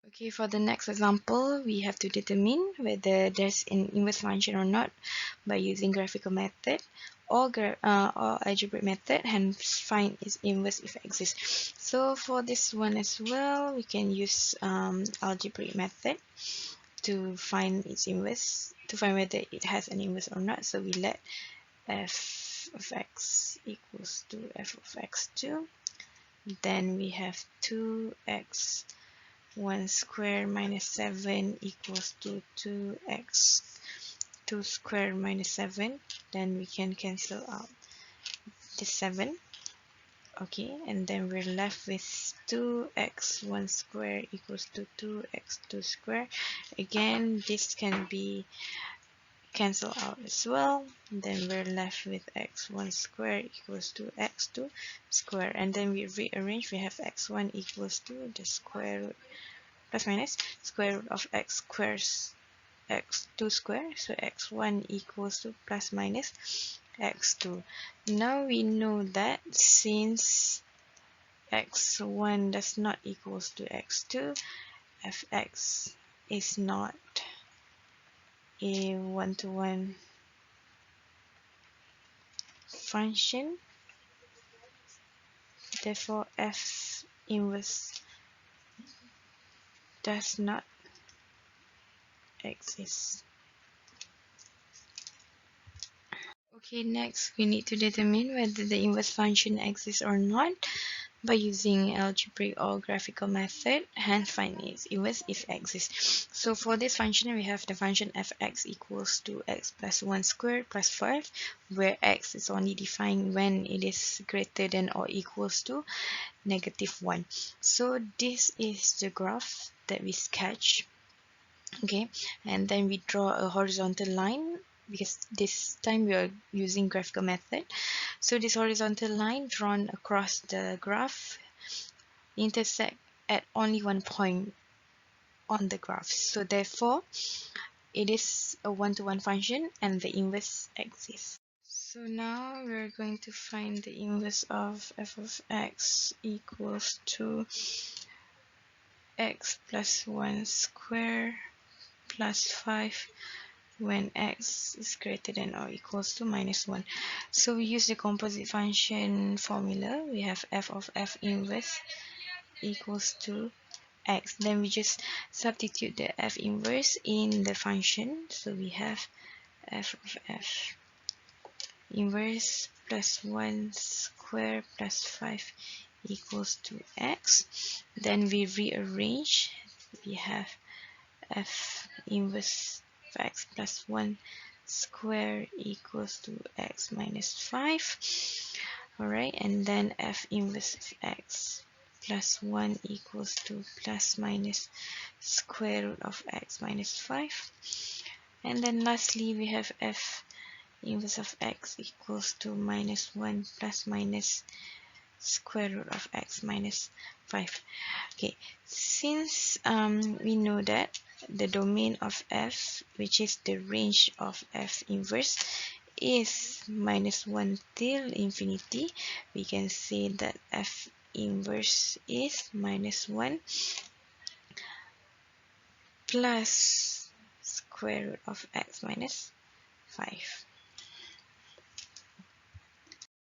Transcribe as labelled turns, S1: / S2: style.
S1: Okay, for the next example, we have to determine whether there's an inverse function or not by using graphical method or algebraic method, hence find its inverse if it exists. So for this one as well, we can use algebraic method to find its inverse, to find whether it has an inverse or not. So we let f of x equals to f of x2. Then we have 2x 1 square minus 7 equals to 2x 2 square minus 7. Then we can cancel out the 7. Okay, and then we're left with 2x 1 square equals to 2x 2 square. Again, this can be cancelled out as well. Then we're left with x1 square equals to x2 square. And then we rearrange, we have x1 equals to the square root plus minus square root of x squares x2 square, so x1 equals to plus minus x2. Now we know that since x1 does not equals to x2, fx is not a one-to-one function, therefore f inverse does not exist. Okay, next we need to determine whether the inverse function exists or not by using algebraic or graphical method, hence find its inverse if it exists. So for this function, we have the function fx equals to x plus 1 squared plus 5, where x is only defined when it is greater than or equals to -1. So this is the graph that we sketch. Okay, and then we draw a horizontal line because this time we are using graphical method. So this horizontal line drawn across the graph intersect at only one point on the graph. So therefore, it is a one-to-one function and the inverse exists. So now we're going to find the inverse of f of x equals to x plus 1 square plus 5 when x is greater than or equals to -1. So we use the composite function formula. We have f of f inverse equals to x. Then we just substitute the f inverse in the function. So we have f of f inverse plus 1 square plus 5 equals to x. Then we rearrange. We have f inverse of x plus 1 square equals to x minus 5. Alright, and then f inverse of x plus 1 equals to plus minus square root of x minus 5. And then lastly, we have f inverse of x equals to -1 plus minus square root of x minus 5. Okay, since we know that the domain of f, which is the range of f inverse, is -1 till infinity, we can say that f inverse is -1 plus square root of x minus 5.